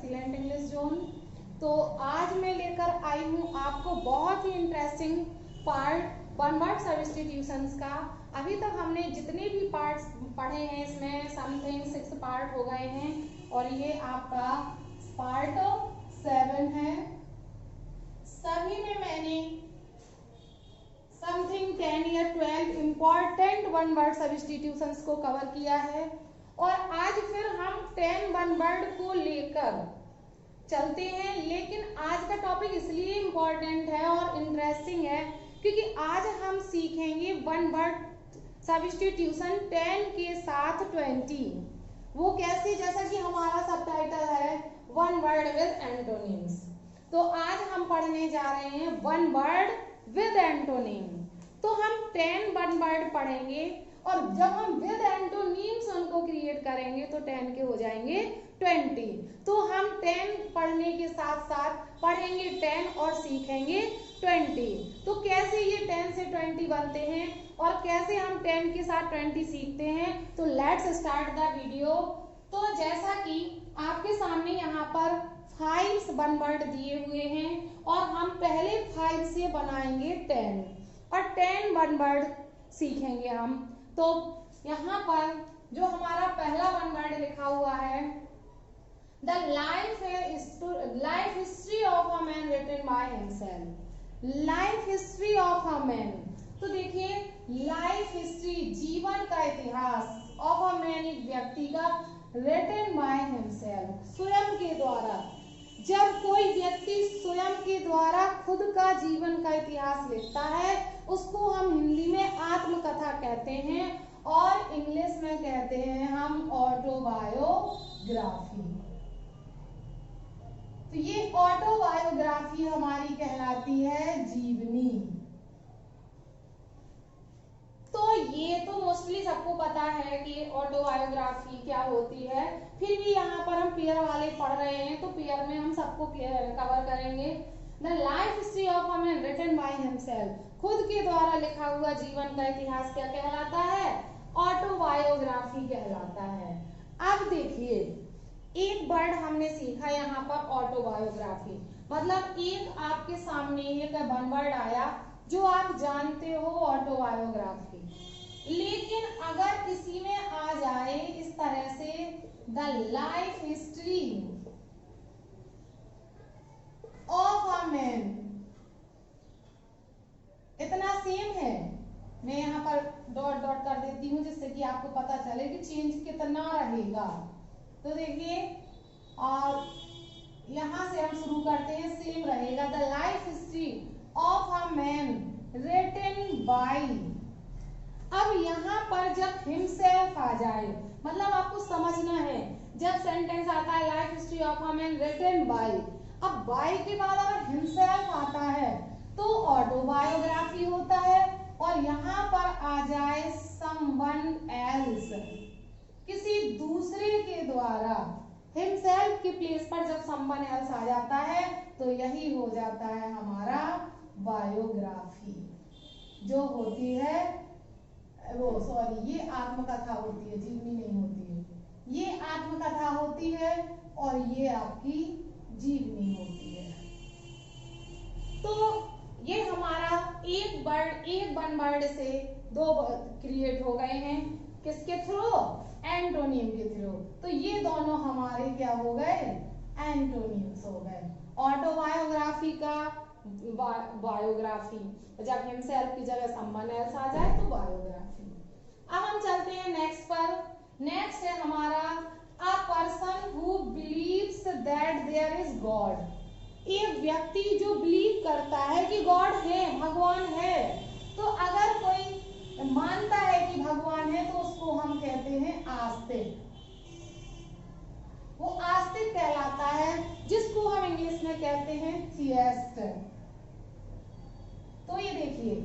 Excellent English zone. तो आज मैं लेकर आई हूँ आपको बहुत ही interesting part one word substitutions का। अभी तक हमने जितने भी पार्ट्स पढ़े हैं इसमें समथिंग 6 पार्ट हो गए हैं और ये आपका पार्ट 7 है। सभी में मैंने समथिंग 10 या 12 इम्पॉर्टेंट वन वर्ड सब्स्टिट्यूशंस को कवर किया है और आज फिर हम 10 वन वर्ड को लेकर चलते हैं। लेकिन आज का टॉपिक इसलिए इम्पॉर्टेंट है और इंटरेस्टिंग है क्योंकि आज हम सीखेंगे वन वर्ड सब्स्टिट्यूशन 10 के साथ 20। वो कैसे, जैसा कि हमारा सबटाइटल है वन वर्ड विद एंटोनिम्स। तो आज हम पढ़ने जा रहे हैं वन वर्ड विद एंटोनिम। तो हम 10 वन वर्ड पढ़ेंगे और जब हम विद एंटोनिम्स उनको क्रिएट करेंगे तो 10 के हो जाएंगे 20। तो हम 10 पढ़ने के साथ साथ पढ़ेंगे 10 और सीखेंगे 20। तो कैसे ये 10 से 20 बनते हैं और कैसे हम 10 के साथ 20 सीखते हैं, तो लेट्स स्टार्ट द वीडियो। तो जैसा कि आपके सामने यहाँ पर 5 वन वर्ड दिए हुए हैं और हम पहले 5 से बनाएंगे 10 और 10 वन वर्ड सीखेंगे हम। तो यहाँ पर जो हमारा पहला वन वर्ड लिखा हुआ है the life history of a man written by himself. Life history of a man, तो देखिए लाइफ हिस्ट्री जीवन का इतिहास ऑफ अ मैन एक व्यक्ति का रिटन बाय हिमसेल्फ स्वयं के द्वारा। जब कोई व्यक्ति स्वयं के द्वारा खुद का जीवन का इतिहास लिखता है उसको हम हिंदी में आत्मकथा कहते हैं और इंग्लिश में कहते हैं हम ऑटोबायोग्राफी। तो ये ऑटोबायोग्राफी हमारी कहलाती है जीवनी। तो ये तो मोस्टली सबको पता है कि ऑटोबायोग्राफी क्या होती है, फिर भी यहाँ पर हम पेयर वाले पढ़ रहे हैं तो पेयर में हम सबको कवर करेंगे। The life history of a man written by himself, खुद के द्वारा लिखा हुआ जीवन का इतिहास क्या कहलाता है, ऑटोबायोग्राफी कहलाता है। अब देखिए एक वर्ड हमने सीखा यहाँ पर ऑटोबायोग्राफी, मतलब एक आपके सामने एक वन वर्ड आया जो आप जानते हो ऑटोबायोग्राफी, लेकिन अगर किसी में आ जाए इस तरह से the life history of a man, इतना सेम है। मैं यहाँ पर डॉट डॉट कर देती हूँ जिससे कि आपको पता चले कि चेंज कितना रहेगा। तो देखिए और यहाँ से हम शुरू करते हैं, सेम रहेगा the life history of a man written by. अब यहाँ पर जब हिमसेल्फ आ जाए, मतलब आपको समझना है जब सेंटेंस आता है life history of a man written by, अब बाय के बाद अगर हिमसेल्फ आता है तो ऑटोबायोग्राफी होता है और यहाँ पर आ जाए समवन एल्स, किसी दूसरे के द्वारा, हिमसेल्फ के प्लेस पर जब समवन एल्स आ जाता है तो यही हो जाता है हमारा बायोग्राफी, जो होती है वो सॉरी ये आत्मकथा होती है, जीवनी नहीं होती है, ये आत्मकथा होती है और ये आपकी जीवनी होती है। तो ये हमारा एक वन वर्ड से 2 क्रिएट हो गए हैं, किसके थ्रू, एंटोनिम के थ्रू। तो ये दोनों हमारे क्या हो गए, एंटोनिम्स हो गए। ऑटोबायोग्राफी का बायोग्राफी, जब हिमसेल्फ की जगह समवन एल्स आ जाए तो बायोग्राफी। अब हम चलते हैं नेक्स्ट पर। नेक्स्ट है हमारा a person who believes that there is God, एक व्यक्ति जो बिलीव करता है कि गॉड है, भगवान है। तो अगर कोई मानता है कि भगवान है तो उसको हम कहते हैं आस्तिक, वो आस्तिक कहलाता है, जिसको हम इंग्लिश में कहते हैं थियस्ट। तो ये देखिए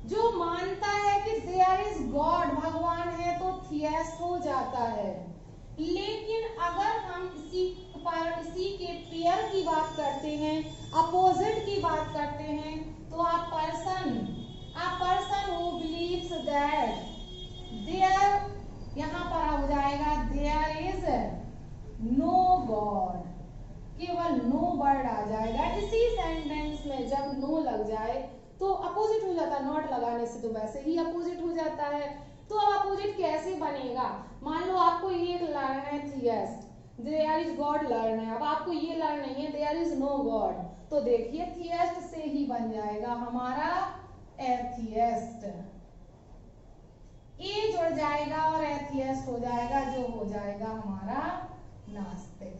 जो मानता है कि देयर इज गॉड, भगवान है, तो थियस्ट हो जाता है। लेकिन अगर हम इसी के पेयर की बात करते हैं, अपोजिट की बात करते हैं, तो a person who believes that there, यहाँ पर हो जाएगा देयर इज नो गॉड, केवल नो वर्ड आ जाएगा। इसी सेंटेंस में जब नो लग जाए तो अपोजिट हो जाता है, नॉट लगाने से तो वैसे ही अपोजिट हो जाता है। तो अब अपोजिट कैसे बनेगा? मान लो आपको ये लर्न है थियस्ट, देयर इज गॉड लर्न है, अब आपको ये लर्न नहीं है देयर इज नो गॉड, तो देखिए थियस्ट से ही बन जाएगा हमारा एथियस्ट, ए जुड़ जाएगा और एथियस्ट हो जाएगा, जो हो जाएगा हमारा नास्तिक।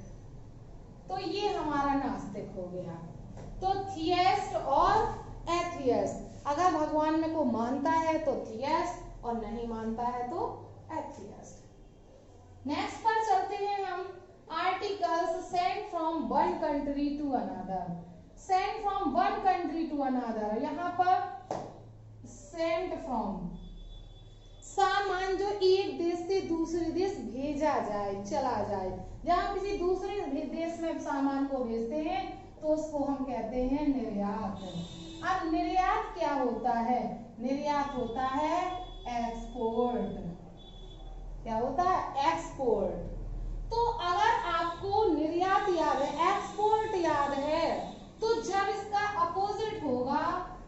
तो ये हमारा नास्तिक हो गया। तो थियस्ट और एथियस्ट, अगर भगवान में को मानता है तो थियस्ट और नहीं मानता है तो एथियस्ट। नेक्स्ट पर चलते हैं हम। Articles sent from one country to another, sent from one country to another, यहाँ पर सेंट फ्रॉम सामान जो एक देश से दूसरे देश भेजा जाए, चला जाए, जहां किसी दूसरे देश में सामान को भेजते हैं तो उसको हम कहते हैं निर्यात। अब निर्यात क्या होता है? निर्यात होता है एक्सपोर्ट। क्या होता है? एक्सपोर्ट। तो अगर आपको निर्यात याद है, एक्सपोर्ट याद है, तो जब इसका अपोजिट होगा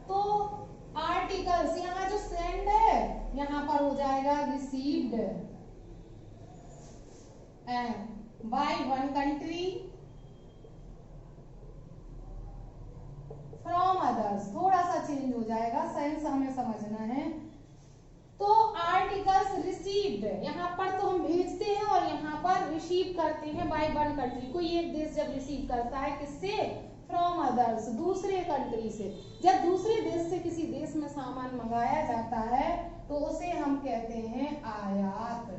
तो आर्टिकल्स, यहाँ जो सेंड है यहाँ पर हो जाएगा received by one country from others, थोड़ा सा चेंज हो जाएगा, सेंस हमें समझना है। तो आर्टिकल्स रिसीव्ड, यहाँ पर तो हम भेजते हैं और यहाँ पर रिसीव करते हैं बाय वन कंट्री। कोई एक देश जब रिसीव करता है किससे? फ्रॉम अदर्स, दूसरे कंट्री से। जब दूसरे देश से किसी देश में सामान मंगाया जाता है तो उसे हम कहते हैं आयात,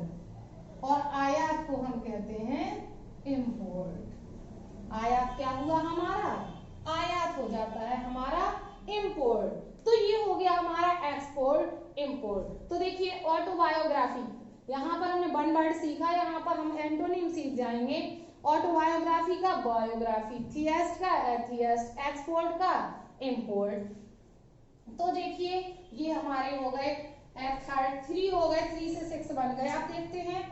और आयात को हम कहते हैं इंपोर्ट। आयात क्या हुआ हमारा? आयात हो जाता है हमारा इंपोर्ट। तो ये हो गया हमारा एक्सपोर्ट इंपोर्ट। तो देखिए ऑटोबायोग्राफी, यहाँ पर हमने वन वर्ड सीखा, यहाँ पर हम एंटोनिम सीख जाएंगे। ऑटोबायोग्राफी का बायोग्राफी, थियस्ट का एथियस्ट, एक्सपोर्ट का इंपोर्ट। तो देखिए ये हमारे हो गए 3 हो गए, 3 से 6 बन गए। आप देखते हैं,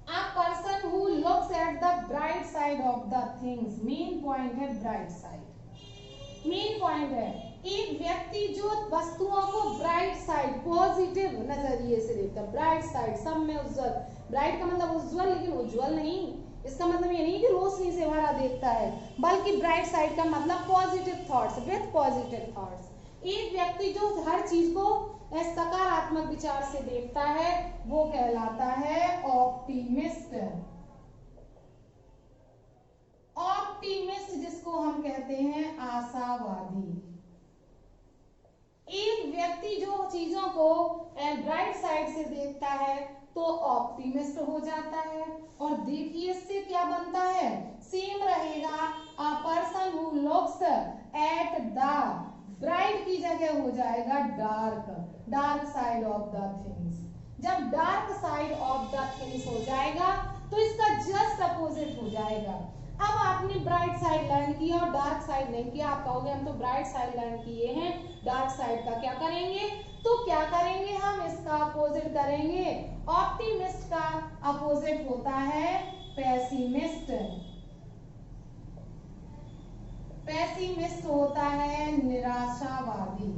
a person who looks at the bright side of the things, main point है ब्राइट साइड। मेन पॉइंट है एक व्यक्ति जो वस्तुओं को ब्राइट साइड, पॉजिटिव नजरिए से देखता है। ब्राइट साइड, सब में उज्जवल, ब्राइट का मतलब उज्जवल, लेकिन उज्जवल नहीं, इसका मतलब ये नहीं कि रोशनी से भरा देखता है, बल्कि ब्राइट साइड का मतलब positive thoughts, with positive thoughts. एक व्यक्ति जो हर चीज को सकारात्मक विचार से देखता है वो कहलाता है ऑप्टिमिस्ट। ऑप्टिमिस्ट जिसको हम कहते हैं आशावादी। एक व्यक्ति जो चीजों को ब्राइट साइड से देखता है तो ऑप्टिमिस्ट हो जाता है। और देखिए इससे क्या बनता है, सेम रहेगा, a person who looks at the bright की जगह हो जाएगा dark, dark side of the things. जब dark side of the things हो जाएगा तो इसका जस्ट अपोजिट हो जाएगा। अब आपने ब्राइट साइड लर्न किया और डार्क साइड नहीं किया, आप कहोगे हम तो ब्राइट साइड लर्न किए हैं, डार्क साइड का क्या करेंगे? तो क्या करेंगे हम? इसका अपोजिट करेंगे। ऑप्टिमिस्ट का अपोजिट होता है पेसिमिस्ट। पेसिमिस्ट होता है निराशावादी।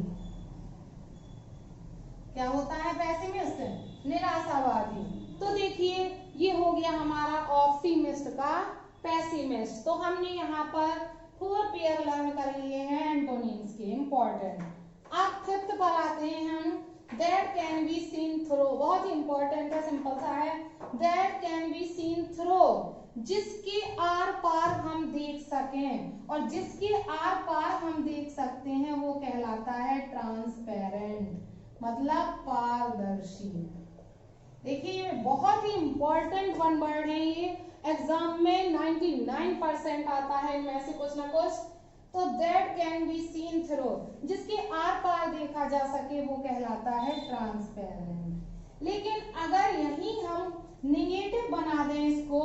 क्या होता है पेसिमिस्ट? निराशावादी। तो देखिए ये हो गया हमारा ऑप्टिमिस्ट का पेसिमिस्ट। तो हमने यहाँ पर 4 पेयर लर्न कर लिए हैं एंटोनिम्स के, इंपॉर्टेंट। अब 5th पर आते हैं हम। That can be seen through, बहुत ही इंपॉर्टेंट है, सिंपल सा है। That can be seen through, जिसके आर पार हम देख सकें, और जिसके आर पार हम देख सकते हैं वो कहलाता है ट्रांसपेरेंट, मतलब पारदर्शी। देखिए ये बहुत ही इंपॉर्टेंट वन वर्ड है, ये एग्जाम में 99% आता है इनमें से कुछ ना कुछ। तो that can be seen through, जिसके आर पार देखा जा सके वो कहलाता है ट्रांसपेरेंट। लेकिन अगर यही हम नेगेटिव बना दें इसको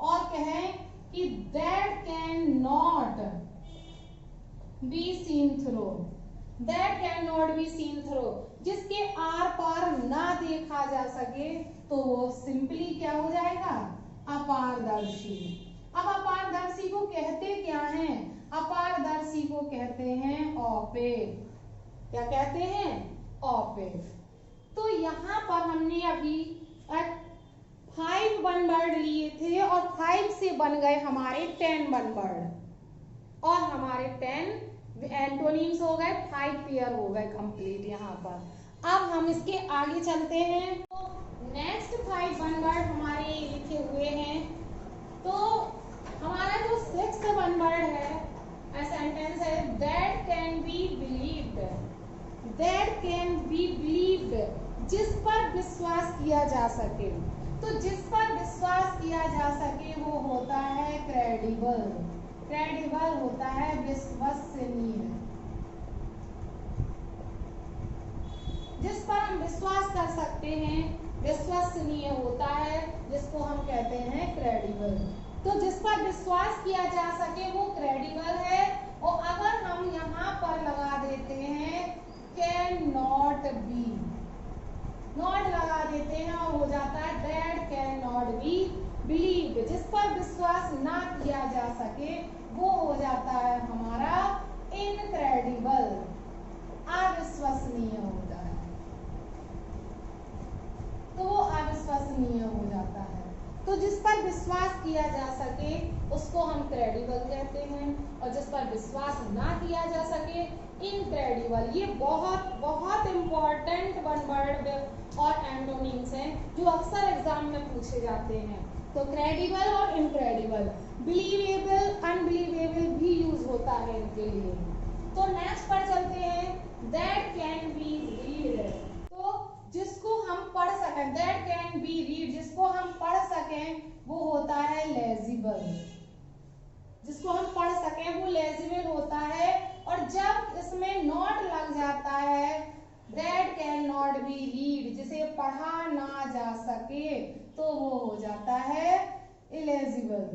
और कहें कि that can not be seen through, that can not be seen through, जिसके आर पार ना देखा जा सके, तो वो सिंपली क्या हो जाएगा? अपारदर्शी। अब अपारदर्शी को कहते क्या हैं? अपारदर्शी को कहते हैं ओपेक। क्या कहते हैं? ओपेक। तो यहाँ पर हमने अभी 5 वन वर्ड लिए थे और 5 से बन गए हमारे 10 वन वर्ड और हमारे 10 एंटोनिम्स हो गए, 5 पेयर हो गए कंप्लीट यहाँ पर। अब हम इसके आगे चलते हैं। तो नेक्स्ट 5 वन वर्ड हमारे लिखे हुए हैं। तो हमारा जो 6th वन वर्ड है, सेंटेंस है, that can B believed. That can B believed, जिस पर विश्वास किया जा सके। तो जिस पर विश्वास किया जा सके वो होता है क्रेडिबल। क्रेडिबल होता है विश्वसनीय। जिस पर हम विश्वास कर सकते हैं विश्वसनीय होता है, जिसको हम कहते हैं क्रेडिबल। तो जिस पर विश्वास किया जा सके वो क्रेडिबल है। और अगर हम यहाँ पर लगा देते हैं कैन नॉट बी, नॉट लगा देते हैं और हो जाता है that can not B believed. जिस पर विश्वास ना किया जा सके वो हो जाता है हमारा इनक्रेडिबल, अविश्वसनीय होता है। तो वो अविश्वसनीय हो जाता है। तो जिस पर विश्वास किया जा सके उसको हम क्रेडिबल कहते हैं और जिस पर विश्वास ना किया जा सके इनक्रेडिबल। ये बहुत बहुत इंपॉर्टेंट वन वर्ड और एंटोनिम्स हैं जो अक्सर एग्जाम में पूछे जाते हैं। तो क्रेडिबल और इनक्रेडिबल, बिलीवेबल, अनबिलीवेबल भी यूज होता है इनके लिए। तो नेक्स्ट पर चलते हैं, दैट कैन बी रीड। तो जिसको हम पढ़ सकें, दैट कैन बी रीड, जिसको हम पढ़ सकें वो होता है लेजिबल। जिसको हम पढ़ सकें वो लेजिबल होता है। और जब इसमें नॉट लग जाता है, that can not be read, जिसे पढ़ा ना जा सके, तो वो हो जाता है इलेजिबल।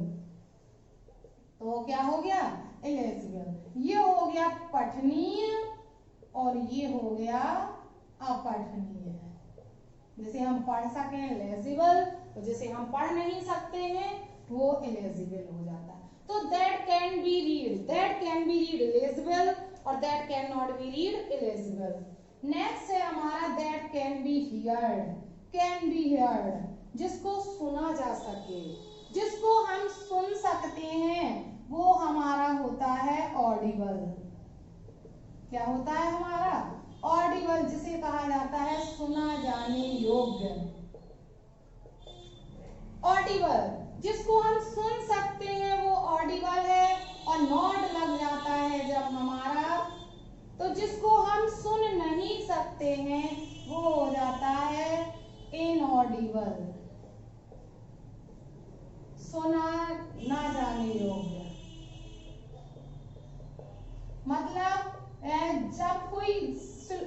तो क्या हो गया? इलेजिबल। ये हो गया पठनीय और ये हो गया अपठनीय। जिसे हम पढ़ सकें लेजिबल और जिसे हम पढ़ नहीं सकते हैं वो इलेजिबल हो जाता है। तो that can be read, that can be read legible और that can not be read illegible. Next है हमारा that can be heard. Can be heard, जिसको सुना जा सके, जिसको हम सुन सकते हैं वो हमारा होता है ऑडिबल। क्या होता है हमारा? ऑडिबल, जिसे कहा जाता है सुना जाने योग्य। ऑडिबल, जिसको हम सुन सकते हैं वो ऑडिबल है और नॉट लग जाता है जब हमारा, तो जिसको हम सुन नहीं सकते हैं वो हो जाता है इनऑडिबल, सुना ना जाने योग्य। मतलब जब कोई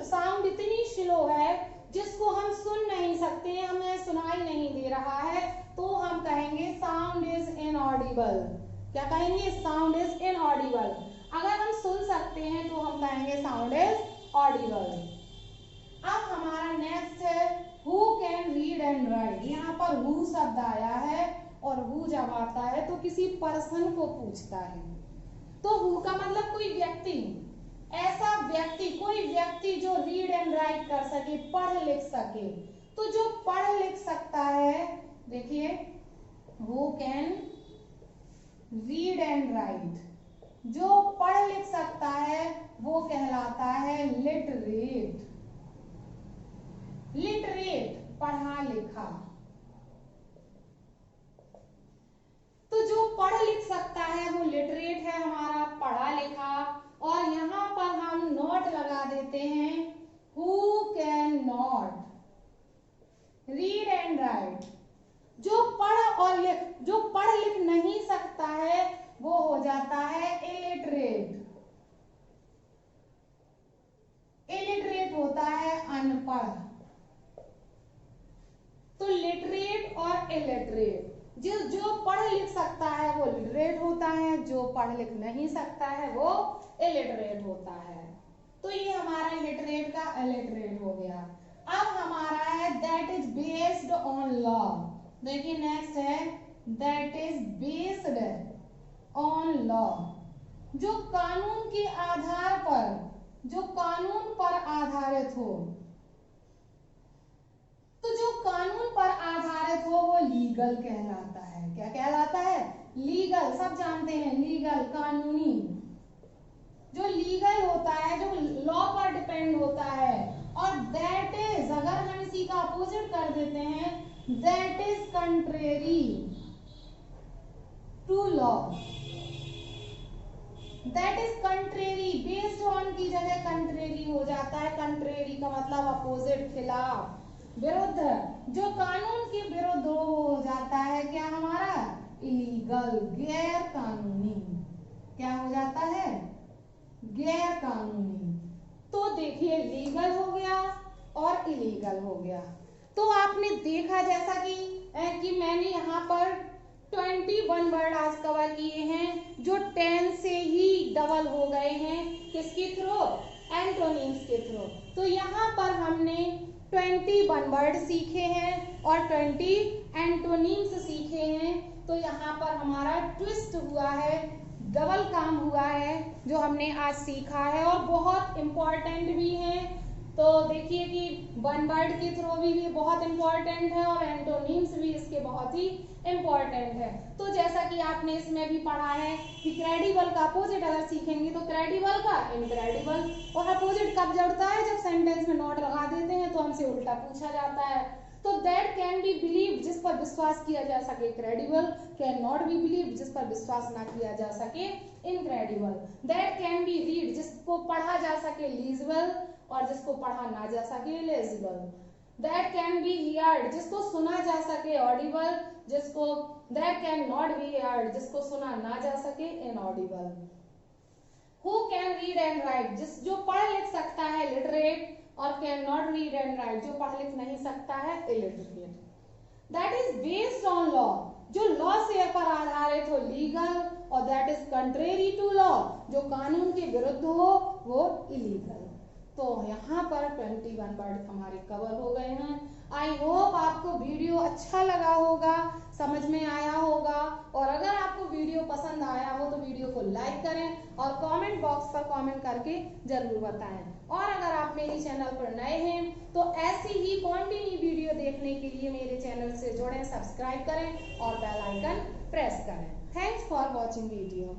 साउंड इतनी स्लो है जिसको हम सुन नहीं सकते, हमें सुनाई नहीं दे रहा है, तो हम कहेंगे साउंड इज इनऑडिबल। क्या कहेंगे? Sound is inaudible. अगर हम सुन सकते हैं तो हम कहेंगे साउंड इज ऑडिबल। अब हमारा नेक्स्ट है who can read and right. यहाँ पर हु शब्द आया है और हु जब आता है तो किसी पर्सन को पूछता है। तो हु का मतलब कोई व्यक्ति, ऐसा व्यक्ति, कोई व्यक्ति जो रीड एंड राइट कर सके, पढ़ लिख सके। तो जो पढ़ लिख सकता है, देखिए who can read and write, जो पढ़ लिख सकता है वो कहलाता है लिटरेट। लिटरेट, पढ़ा लिखा। तो जो पढ़ लिख सकता है वो लिटरेट है हमारा, पढ़ा लिखा। और यहाँ पर हम नॉट लगा देते हैं, who can not read and write. जो पढ़ और लिख, जो पढ़ लिख नहीं सकता है वो हो जाता है इलिटरेट। इलिटरेट होता है अनपढ़। तो लिटरेट और इलिटरेट, जो पढ़ लिख सकता है वो लिटरेट होता है, जो पढ़ लिख नहीं सकता है वो इलिटरेट होता है। तो ये हमारा लिटरेट का इलिटरेट हो गया। अब हमारा है that is based on law. देखिए नेक्स्ट है that is based on law, जो कानून के आधार पर, जो कानून पर आधारित हो। तो जो कानून पर आधारित हो वो लीगल कहलाता है। क्या कहलाता है? लीगल। सब जानते हैं लीगल, कानूनी। जो लीगल होता है, जो लॉ पर डिपेंड होता है, और दैट इज, अगर हम इसी का अपोजिट कर देते हैं, that is contrary to law. That is contrary, based on की जगह कंट्रेरी हो जाता है। कंट्रेरी का मतलब अपोजिट, खिलाफ, विरुद्ध। जो कानून के विरुद्ध हो जाता है क्या हमारा? इलीगल, गैर कानूनी। क्या हो जाता है? गैर कानूनी। तो देखिए लीगल हो गया और इलीगल हो गया। तो आपने देखा जैसा कि मैंने यहाँ पर 21 वर्ड आज कवर किए हैं, जो 10 से ही डबल हो गए हैं। किसके थ्रू? एंटोनिम्स के थ्रू। तो यहाँ पर हमने 21 वर्ड सीखे हैं और 20 एंटोनिम्स सीखे हैं। तो यहाँ पर हमारा ट्विस्ट हुआ है, डबल काम हुआ है जो हमने आज सीखा है, और बहुत इंपॉर्टेंट भी है। तो देखिए कि वन वर्ड के थ्रू भी बहुत इंपॉर्टेंट है और एंटोनिम्स भी इसके बहुत ही इंपॉर्टेंट है। तो जैसा कि आपने इसमें भी पढ़ा है कि क्रेडिबल का अपोजिट अगर सीखेंगे तो क्रेडिबल का इनक्रेडिबल। और अपोजिट कब जुड़ता है? जब सेंटेंस में नॉट लगा देते हैं तो हमसे उल्टा पूछा जाता है। तो दैट कैन बी बिलीव, जिस पर विश्वास किया जा सके, credible. Can not B believe, जिस पर विश्वास ना किया जा सके, incredible. That can be read, जिसको पढ़ा जा सके, लीजिबल, और जिसको पढ़ा ना जा सके, legible. That can be heard, जिसको सुना जा सके, ऑडिबल, जिसको that can not be heard, जिसको सुना ना जा सके, inaudible. Who can read and write, जो पढ़ लिख सकता है, लिटरेट, और can not read and write, जो पढ़ लिख नहीं सकता है, illiterate. That is based on law, जो लॉ से पर आधारित हो, लीगल, और that is contrary to law, जो कानून के विरुद्ध हो, वो इलीगल। तो यहाँ पर 21 वर्ड हमारे कवर हो गए हैं। आई होप आपको वीडियो अच्छा लगा होगा, समझ में आया होगा, और अगर आपको वीडियो पसंद आया हो तो वीडियो को लाइक करें और कमेंट बॉक्स पर कमेंट करके जरूर बताएं। और अगर आप मेरे चैनल पर नए हैं तो ऐसी ही कंटिन्यू वीडियो देखने के लिए मेरे चैनल से जुड़ें, सब्सक्राइब करें और बेल आइकन प्रेस करें। Thanks for watching video.